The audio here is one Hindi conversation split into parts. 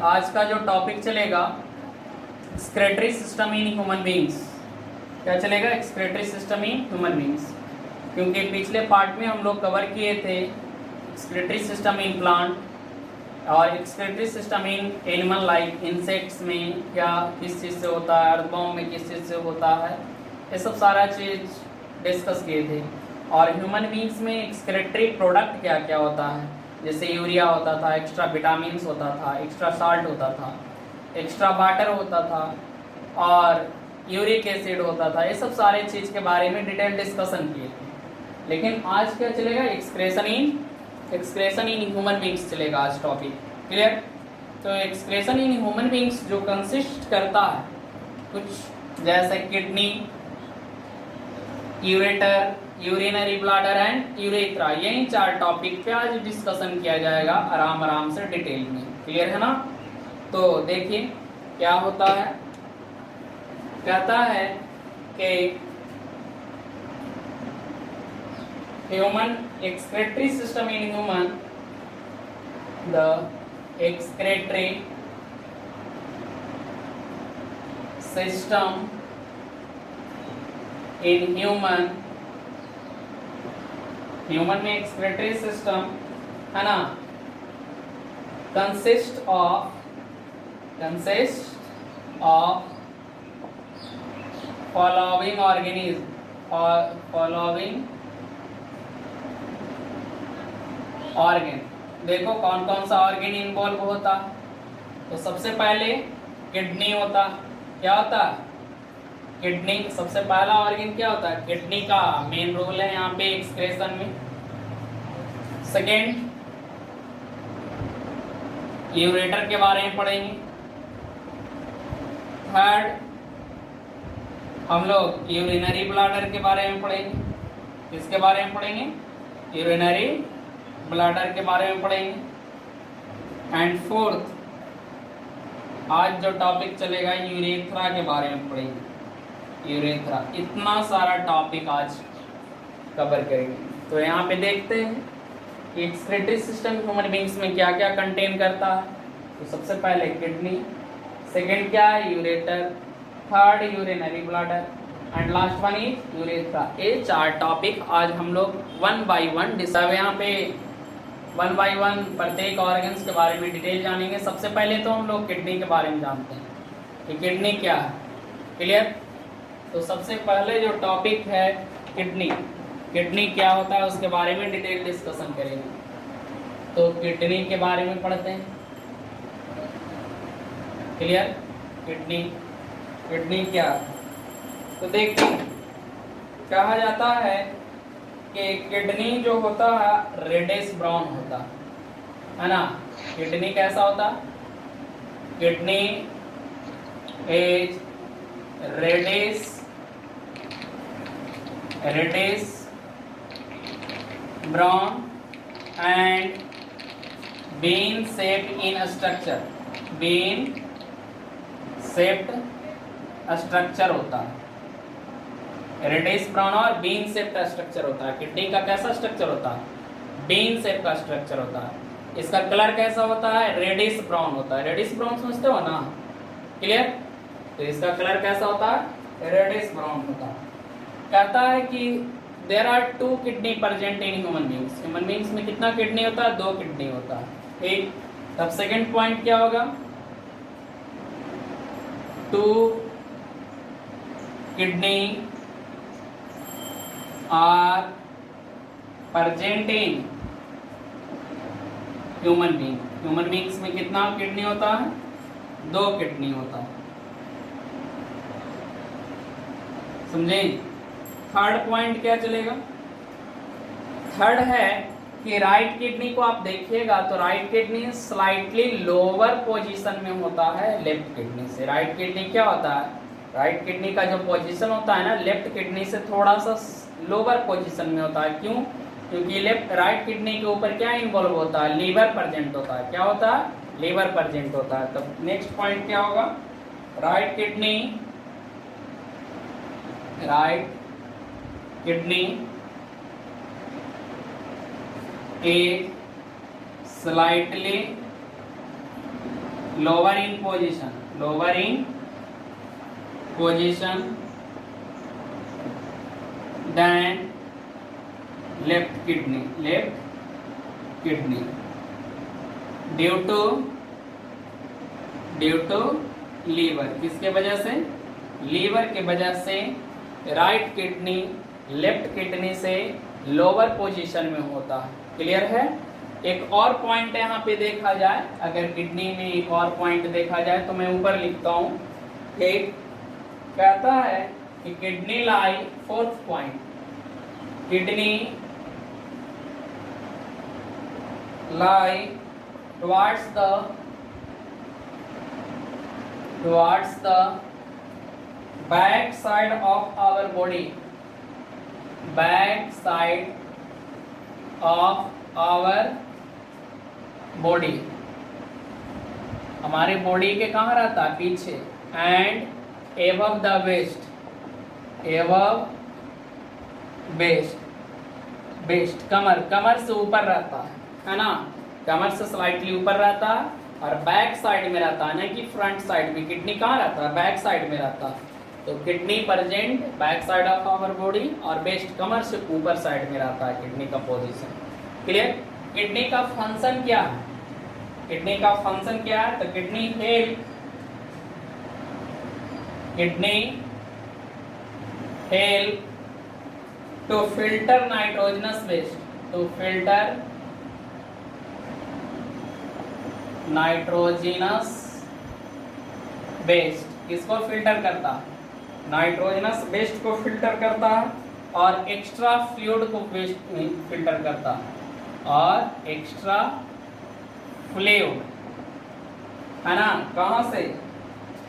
आज का जो टॉपिक चलेगा excretory system in human beings. क्या चलेगा? Excretory system in human beings. क्योंकि पिछले पार्ट में हम लोग कवर किए थे एक्सक्रेटरी सिस्टम इन प्लांट और excretory system in animal like insects में क्या किस चीज़ से होता है, अर्थवॉर्म में किस चीज़ से होता है, ये सब सारा चीज़ डिस्कस किए थे। और ह्यूमन बींग्स में एक्सक्रेटरी प्रोडक्ट क्या क्या होता है, जैसे यूरिया होता था, एक्स्ट्रा विटामिन्स होता था, एक्स्ट्रा साल्ट होता था, एक्स्ट्रा वाटर होता था और यूरिक एसिड होता था। ये सब सारे चीज़ के बारे में डिटेल डिस्कशन किए थे। लेकिन आज क्या चलेगा? एक्सक्रेशन इन ह्यूमन बींग्स चलेगा आज टॉपिक। क्लियर? तो एक्सक्रेशन इन ह्यूमन बींग्स जो कंसिस्ट करता है कुछ जैसे kidney, ureter, urinary bladder and urethra, यही 4 टॉपिक पे आज डिस्कशन किया जाएगा आराम से डिटेल में। क्लियर है ना? तो देखिए क्या होता है। कहता है कि human excretory system in human, the excretory system in human में एक्सक्रेटरी सिस्टम है ना, कंसिस्ट ऑफ फॉलोइंग ऑर्गन। देखो कौन कौन सा ऑर्गन इन्वॉल्व होता। तो सबसे पहले किडनी होता। क्या होता? किडनी सबसे पहला ऑर्गन क्या होता है? किडनी का मेन रोल है यहाँ पे एक्सक्रेशन में। सेकेंड, यूरेटर के बारे में पढ़ेंगे। थर्ड, हम लोग यूरिनरी ब्लैडर के बारे में पढ़ेंगे। किसके बारे में पढ़ेंगे? यूरिनरी ब्लैडर के बारे में पढ़ेंगे। एंड फोर्थ, आज जो टॉपिक चलेगा यूरेथ्रा के बारे में पढ़ेंगे। यूरेथ्रा, इतना सारा टॉपिक आज कवर करेंगे। तो यहाँ पे देखते हैं कि एक्सक्रेटरी सिस्टम ह्यूमन बींग्स में क्या क्या कंटेन करता है। तो सबसे पहले किडनी, सेकेंड क्या है? Ureter, third urinary bladder and last one is urethra. ये 4 टॉपिक आज हम लोग 1 बाय 1 डिस्कस यहाँ पे 1 बाय 1 प्रत्येक ऑर्गन्स के बारे में डिटेल जानेंगे। सबसे पहले तो हम लोग किडनी के बारे में जानते हैं कि किडनी क्या है। क्लियर? तो सबसे पहले जो टॉपिक है किडनी, किडनी क्या होता है उसके बारे में डिटेल डिस्कशन करेंगे। तो किडनी के बारे में पढ़ते हैं। क्लियर? किडनी क्या? तो देखिए कहा जाता है कि किडनी जो होता है रेडिश ब्राउन होता है ना। किडनी कैसा होता? Kidney is reddish brown and bean shaped in structure, bean shaped structure होता है। रेडिश ब्राउन और बीन शेप्ड स्ट्रक्चर होता है। किडनी का कैसा स्ट्रक्चर होता है? बीन शेप का स्ट्रक्चर होता है। इसका कलर कैसा होता है? रेडिश ब्राउन होता है। रेडिश ब्राउन समझते हो ना? क्लियर? तो इसका कलर कैसा होता है? रेडिश ब्राउन होता है। कहता है कि there are 2 kidney present in human beings. Human beings में कितना किडनी होता है? 2 किडनी होता है। ठीक। तब सेकंड पॉइंट क्या होगा? 2 kidney are present in human being. Human beings में कितना किडनी होता है? 2 किडनी होता है। समझे? थर्ड पॉइंट क्या चलेगा? थर्ड है कि राइट किडनी को आप देखिएगा तो right kidney slightly lower position में होता है लेफ्ट किडनी से। राइट किडनी क्या होता है? राइट किडनी का जो पोजीशन होता है ना लेफ्ट किडनी से थोड़ा सा लोअर पोजीशन में होता है। क्यों? क्योंकि राइट किडनी के ऊपर क्या इन्वॉल्व होता है? लीवर प्रेजेंट होता है। क्या होता है? लीवर प्रेजेंट होता है। तो नेक्स्ट पॉइंट क्या होगा? Right kidney is slightly lower in position, lower in position than left kidney, left kidney due to liver, किसके वजह से, लीवर के वजह से राइट किडनी लेफ्ट किडनी से लोअर पोजीशन में होता है। क्लियर है। एक और पॉइंट यहाँ पे देखा जाए, अगर किडनी में एक और पॉइंट देखा जाए तो मैं ऊपर लिखता हूं कि कहता है कि kidney lie, fourth point, kidney lie towards the back side of our body, back side of our body, हमारे बॉडी के कहाँ रहता है, पीछे, and above the waist, above waist कमर, कमर से ऊपर रहता है ना, कमर से स्लाइटली ऊपर रहता है और बैक साइड में रहता है, ना कि फ्रंट साइड में। किडनी कहाँ रहता है, बैक साइड में रहता है। तो kidney present back side of our body और वेस्ट कमर से ऊपर साइड में रहता है किडनी का पोजीशन। क्लियर। किडनी का फंक्शन क्या है, किडनी का फंक्शन क्या है, तो kidney help to filter nitrogenous waste, to filter nitrogenous waste, किसको फिल्टर करता है, नाइट्रोजनस वेस्ट को फिल्टर करता है और एक्स्ट्रा फ्लूइड को फिल्टर करता है, और एक्स्ट्रा फ्लूइड है ना, कहाँ से,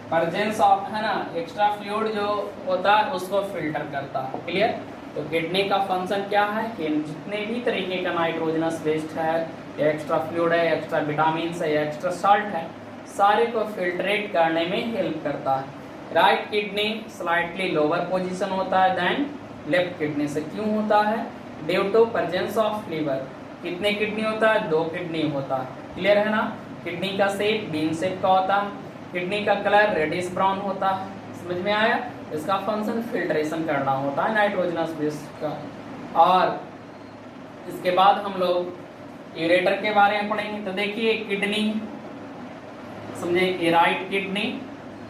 प्रेजेंस ऑफ, है ना, एक्स्ट्रा फ्लूइड जो होता है उसको फिल्टर करता है। क्लियर। तो किडनी का फंक्शन क्या है कि जितने भी तरीके का नाइट्रोजनस वेस्ट है, या एक्स्ट्रा फ्लूइड है, एक्स्ट्रा विटामिन है, या एक्स्ट्रा सॉल्ट है, सारे को फिल्ट्रेट करने में हेल्प करता है। Right kidney slightly lower position होता है देन लेफ्ट किडनी से। क्यों होता है, due to presence of liver. कितने किडनी होता है, 2 किडनी होता है। क्लियर है ना। किडनी का शेप बीन शेप का होता है, किडनी का कलर रेडिश ब्राउन होता है। समझ में आया। इसका फंक्शन फिल्ट्रेशन करना होता है नाइट्रोजनस वेस्ट का। और इसके बाद हम लोग यूरेटर के बारे में पढ़ेंगे। तो देखिए किडनी, समझे, ये राइट किडनी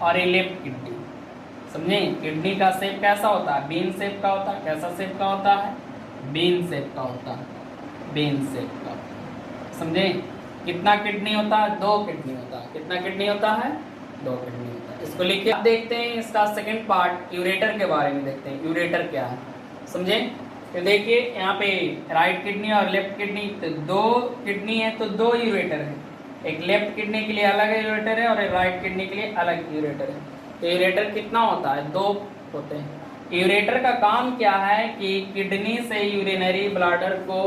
और ये लेफ्ट किडनी। समझे, किडनी का शेप कैसा होता है, बीन शेप का होता है। कैसा शेप का होता है, बीन शेप का होता है, बीन शेप का। समझे, कितना किडनी होता है, 2 किडनी होता है। कितना किडनी होता है, 2 किडनी होता है। इसको लिखिए। अब देखते हैं इसका सेकंड पार्ट, यूरेटर के बारे में देखते हैं। यूरेटर क्या है, समझे। तो देखिए यहाँ पे राइट किडनी और लेफ्ट किडनी, तो 2 किडनी है तो 2 यूरेटर है। एक लेफ्ट किडनी के लिए अलग यूरेटर है और एक राइट किडनी के लिए अलग यूरेटर है। तो यूरेटर कितना होता है, 2 होते हैं। यूरेटर का काम क्या है कि किडनी से यूरिनरी ब्लैडर को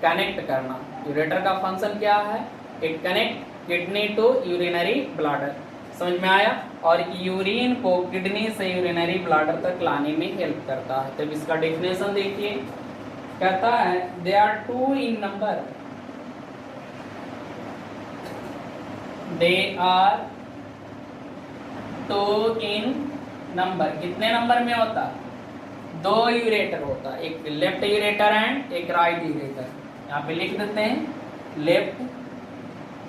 कनेक्ट करना। यूरेटर का फंक्शन क्या है, it connect kidney to urinary bladder. समझ में आया। और यूरिन को किडनी से यूरिनरी ब्लैडर तक लाने में हेल्प करता है। तो इसका डेफिनेशन देखिए, कहता है they are 2 in number, they are 2 in number. कितने नंबर में होता है, 2 यूरेटर होता है, एक लेफ्ट यूरेटर एंड एक राइट यूरेटर। यहाँ पे लिख देते हैं left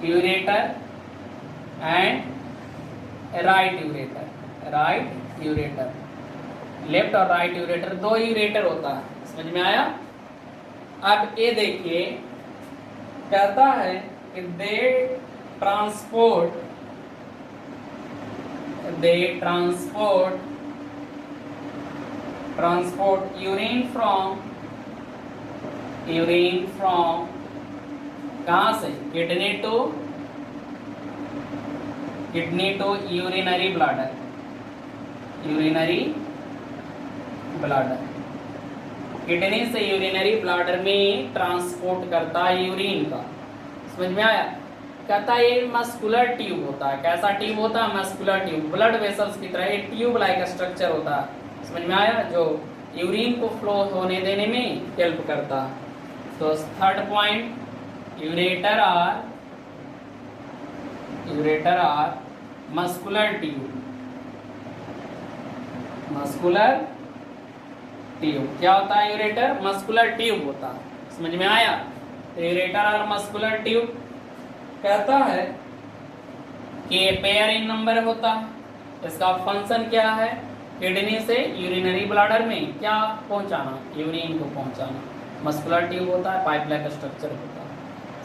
ureter and right ureter, right ureter. Left और राइट यूरेटर, 2 यूरेटर होता है। समझ में आया। अब ये देखिए, कहता है कि दे ट्रांसपोर्ट यूरिन फ्रॉम कहाँ से, kidney to urinary bladder, kidney से यूरिनरी ब्लैडर में ट्रांसपोर्ट करता है यूरिन का। समझ में आया। कहता है ये मस्कुलर ट्यूब होता है। कैसा ट्यूब होता है, मस्कुलर ट्यूब, ब्लड वेसल्स की तरह एक ट्यूब लाइक स्ट्रक्चर होता है। समझ में आया, जो यूरिन को फ्लो होने देने में हेल्प करता है। तो third point, ureter ureter are muscular tube, muscular tube. क्या होता है यूरेटर? मस्कुलर ट्यूब होता है। समझ में आया? तो यूरेटर और मस्कुलर ट्यूब कहता है कि पेयर इन नंबर होता है। इसका फंक्शन क्या है? किडनी से यूरिनरी ब्लैडर में क्या पहुंचाना? यूरिन को पहुंचाना। मस्कुलर ट्यूब होता है, पाइप लाइक स्ट्रक्चर होता है।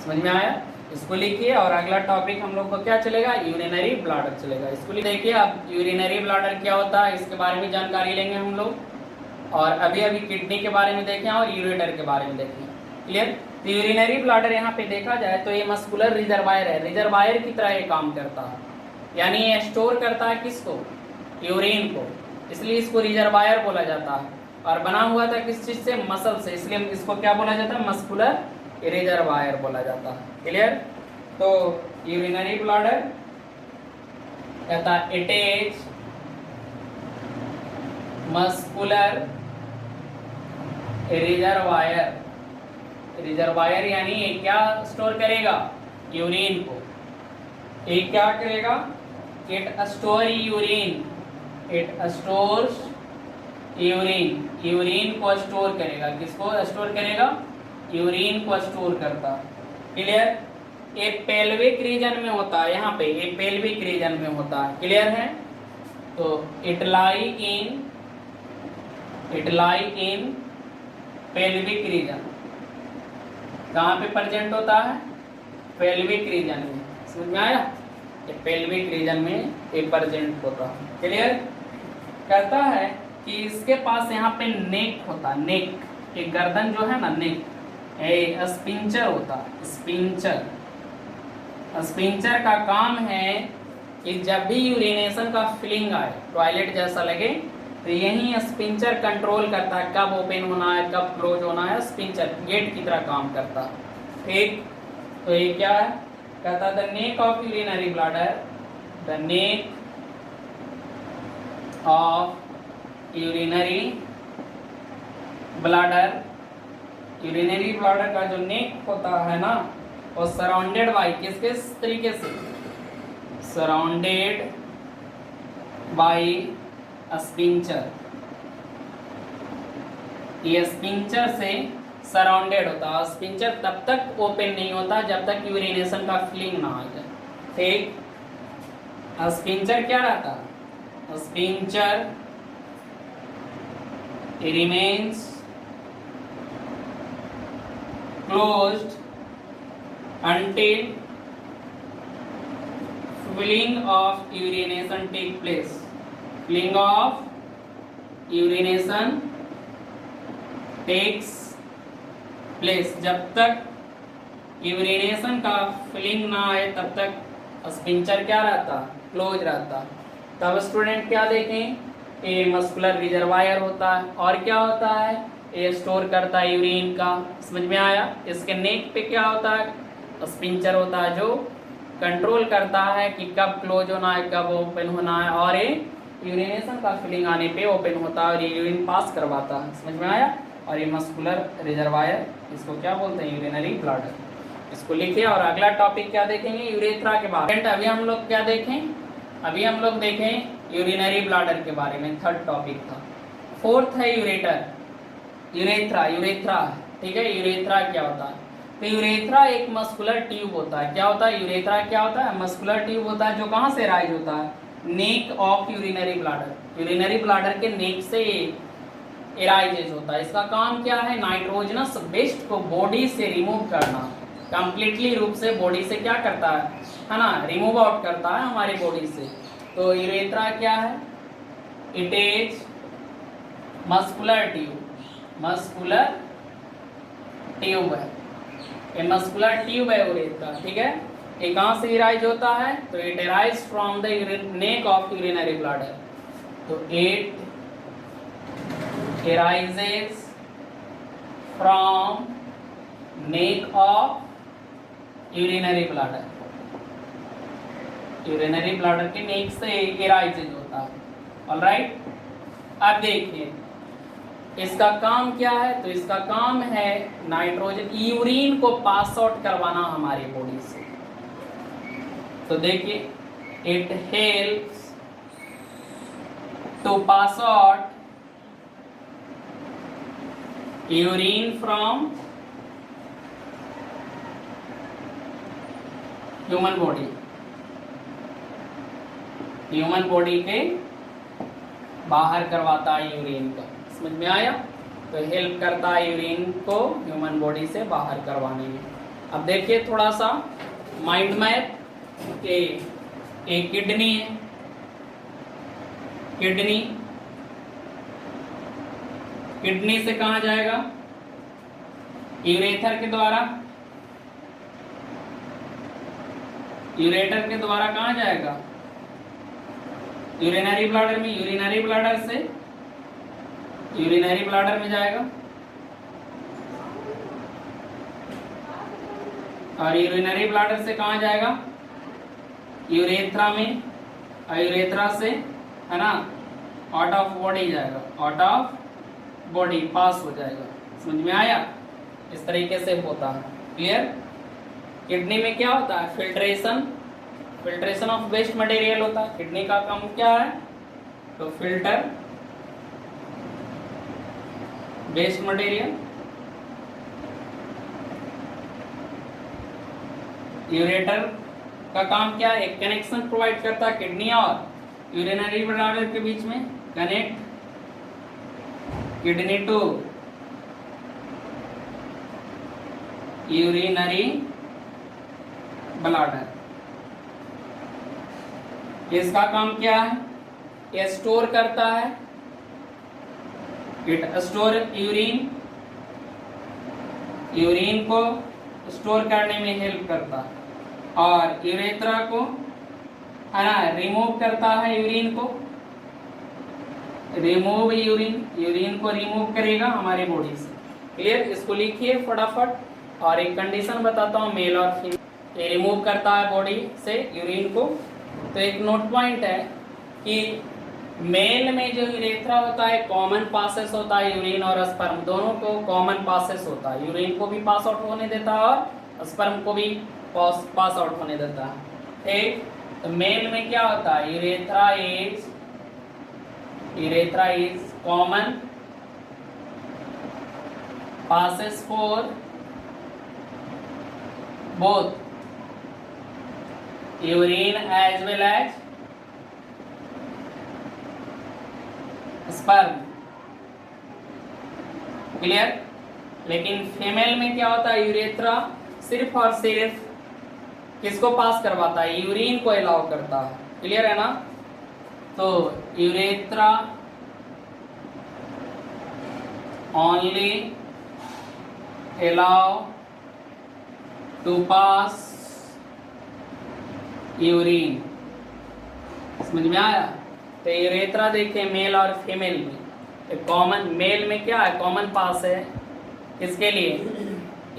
समझ में आया? इसको लिखिए और अगला टॉपिक हम लोग को क्या चलेगा? यूरिनरी ब्लैडर चलेगा। इसको देखिए अब यूरिनरी ब्लैडर क्या होता है इसके बारे में जानकारी लेंगे हम लोग। और अभी अभी किडनी के बारे में देखें और यूरेटर के बारे में देखें। क्लियर? तो यूरिनरी ब्लैडर यहाँ पे देखा जाए तो ये मस्कुलर रिजर्वायर है, रिजर्वायर की तरह ये काम करता है। यानी ये स्टोर करता है किसको? यूरिन को, इसलिए इसको रिजर्वायर बोला जाता है। और बना हुआ था किस चीज से? मसल से, इसलिए इसको क्या बोला जाता है? मस्कुलर रिजर्वायर बोला जाता है। क्लियर? तो यूरिनरी ब्लैडर कहता है it is muscular reservoir. Reservoir यानी ये क्या स्टोर करेगा? यूरिन को। ये क्या करेगा? It store urine, it stores urine, urine को स्टोर करेगा। किसको स्टोर करेगा? यूरिन को स्टोर करता। क्लियर? ये पेल्विक रीजन में होता है, यहाँ पे ये पेल्विक रीजन में होता है। क्लियर है? तो it lie in pelvic region. कहाँ पे प्रेजेंट होता है? पेल्विक रीजन में। समझ में आया? ये पेल्विक रीजन में ये प्रेजेंट होता है। क्लियर? कहता है कि इसके पास यहाँ पे नेक होता है, नेक, एक गर्दन जो है ना, नेक, स्पिंचर होता है। स्पिंचर का काम है कि जब भी यूरिनेशन का फीलिंग आए, टॉयलेट जैसा लगे, तो यही स्पिंचर कंट्रोल करता है कब ओपन होना है, कब क्लोज होना है। स्पिंचर गेट की तरह काम करता है। ठीक? तो ये क्या है? कहता the neck of urinary bladder, the neck of urinary bladder, urinary bladder का जो नेक होता है ना, वो सराउंडेड बाई किस तरीके से? Surrounded by sphincter. ये स्पिंचर से सराउंडेड होता है। स्पिंचर तब तक ओपन नहीं होता जब तक यूरिनेशन का फीलिंग ना आ जाए। ठीक? स्पिंचर क्या रहता है? Sphincter remains closed until filling of urination take place. Filling of urination takes place. जब तक यूरिनेशन का फिलिंग ना आए तब तक स्पिंचर क्या रहता? क्लोज रहता। तब स्टूडेंट क्या देखें? ये मस्कुलर रिजर्वायर होता है। और क्या होता है? ये स्टोर करता है यूरिन का। समझ में आया? इसके नेक पे क्या होता है? स्पिंचर होता है जो कंट्रोल करता है कि कब क्लोज होना है, कब ओपन होना है। और ये यूरिनेशन का फीलिंग आने पे ओपन होता है और ये यूरिन पास करवाता है। समझ में आया? और ये मस्कुलर रिजर्वायर, इसको क्या बोलते हैं? Urinary bladder. इसको लिखिए और अगला टॉपिक क्या देखेंगे? यूरेथ्रा के बारे में। अभी हम लोग क्या देखें? अभी हम लोग देखें यूरिनरी ब्लैडर के बारे में, थर्ड टॉपिक था। फोर्थ है यूरेटर, यूरेथ्रा। ठीक है? यूरेथ्रा क्या होता है? तो यूरेथ्रा एक मस्कुलर ट्यूब होता है। क्या होता है? यूरेथ्रा क्या होता है? मस्कुलर ट्यूब होता है जो कहाँ से राइज होता है? नेक of urinary bladder. Urinary bladder के नेक से एराइजेज होता है। इसका काम क्या है? नाइट्रोजनस वेस्ट को बॉडी से रिमूव करना। कंप्लीटली रूप से बॉडी से क्या करता है ना? रिमूव आउट करता है हमारी बॉडी से। तो यूरेथ्रा क्या है? It is muscular tube. Muscular tube है, ये मस्कुलर ट्यूब है यूरेथ्रा। ठीक है? ये कहाँ से इराइज होता है? तो it arise from the neck of urinary bladder. तो इट arises from neck of urinary bladder। Urinary bladder के नेक से एराइजेज होता है। ऑलराइट? अब देखिए इसका काम क्या है? तो इसका काम है नाइट्रोजन यूरिन को पास आउट करवाना हमारी बॉडी से। तो देखिए, it helps to pass out urine from human body के बाहर करवाता है यूरिन का। समझ में आया? तो हेल्प करता है यूरिन को ह्यूमन बॉडी से बाहर करवाने में। अब देखिए थोड़ा सा माइंड मैप के, एक किडनी है, किडनी से कहां जाएगा? यूरेथर के द्वारा, यूरेटर के द्वारा कहां जाएगा? यूरिनरी ब्लैडर में, यूरिनरी ब्लैडर से यूरिनरी ब्लैडर में जाएगा, और यूरिनरी ब्लैडर से कहां जाएगा? यूरेथ्रा में, और यूरेथ्रा से, है ना, आउट ऑफ बॉडी जाएगा, आउट ऑफ बॉडी पास हो जाएगा। समझ में आया? इस तरीके से होता है। क्लियर? किडनी में क्या होता है? फिल्ट्रेशन ऑफ वेस्ट मटेरियल होता है। किडनी का काम क्या है? तो फिल्टर वेस्ट मटेरियल। यूरेटर का काम क्या है? एक कनेक्शन प्रोवाइड करता है किडनी और यूरिनरी ब्लैडर के बीच में। Connect kidney to urinary bladder. इसका काम क्या है? ये स्टोर करता है, इट स्टोर यूरिन को स्टोर करने में हेल्प करता है, और यूरेथ्रा को, है ना, रिमूव करता है यूरिन को। रिमूव यूरिन को रिमूव करेगा हमारी बॉडी से। क्लियर? इसको लिखिए फटाफट। और एक कंडीशन बताता हूँ, मेल और फीमेल, ये रिमूव करता है बॉडी से यूरिन को। तो एक नोट पॉइंट है कि मेल में जो यूरेथ्रा होता है कॉमन पासेस होता है, यूरिन और स्पर्म दोनों को कॉमन पासेस होता है। यूरिन को भी पास आउट होने देता है और स्पर्म को भी पास आउट होने देता है। ठीक? तो मेल में क्या होता है? Urethra is common passes for both urine as well as sperm. Clear? लेकिन फीमेल में क्या होता है? यूरेथ्रा सिर्फ और सिर्फ किसको पास करवाता है? यूरिन को अलाउ करता है। क्लियर है ना? तो urethra only allow to pass urine. समझ में आया? तो यूरेथ्रा देखें मेल और फीमेल में, कॉमन मेल में क्या है? कॉमन पास है किसके लिए?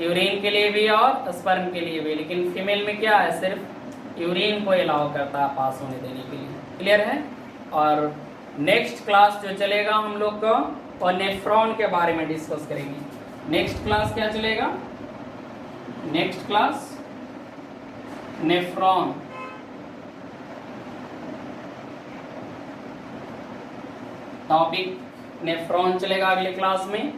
यूरिन के लिए भी और स्पर्म के लिए भी। लेकिन फीमेल में क्या है? सिर्फ यूरिन को अलाउ करता है पास होने देने के लिए। क्लियर है? और नेक्स्ट क्लास जो चलेगा हम लोग को, और नेफ्रॉन के बारे में डिस्कस करेंगे। नेक्स्ट क्लास क्या चलेगा? Next class nephron. Topic nephron चलेगा अगले क्लास में।